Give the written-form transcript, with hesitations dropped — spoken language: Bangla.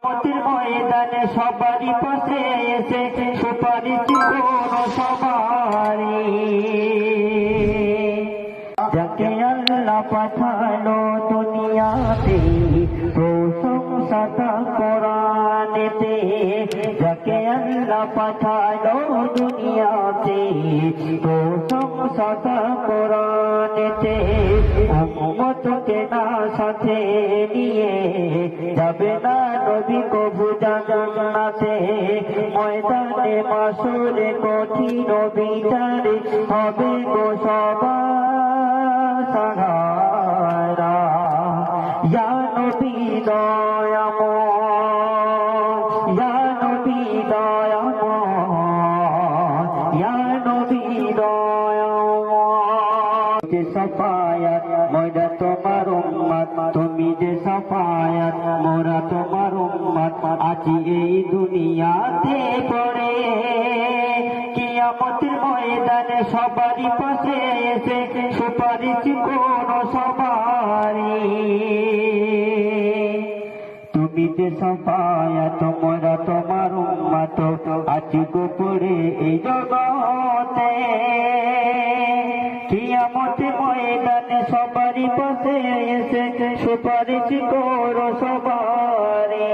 কিয়ামতের ময়দানে সবারই পাশে এসে সুপারিশ করো সবারই। যাকে আল্লাহ পাঠালো দুনিয়াতে প্রশংসা কোরআনেতে, যাকে আল্লাহ পাঠালো দুনিয়াতে প্রশংসা কোরআনেতে, উম্মতকে না সাথে নিয়ে যাবে না নবী কবু জান্নাতে। ময়দানে মাশরে কঠিন বিচারে হবে গো সবার সাহারা। ইয়া নবী দয়াময়, ইয়া নবী দয়াময়, ইয়া নবী দয়াময়। যে সাফায়াত মোরা তোমার উম্মত, তুমি যে সাফায়াত মোরা তোমার উম্মত। আজি এই দুনিয়াতে পড়ে কিয়ামতের ময়দানে সবারই পাশে এসে সুপারিশ করো সবারই। তুমি যে সাফায়াত মোরা তোমার উম্মত, আজি গো পড়ে এই জগতে কিয়ামতের ময়দানে সবারই পাশে এসে সুপারিশ করো সবারই।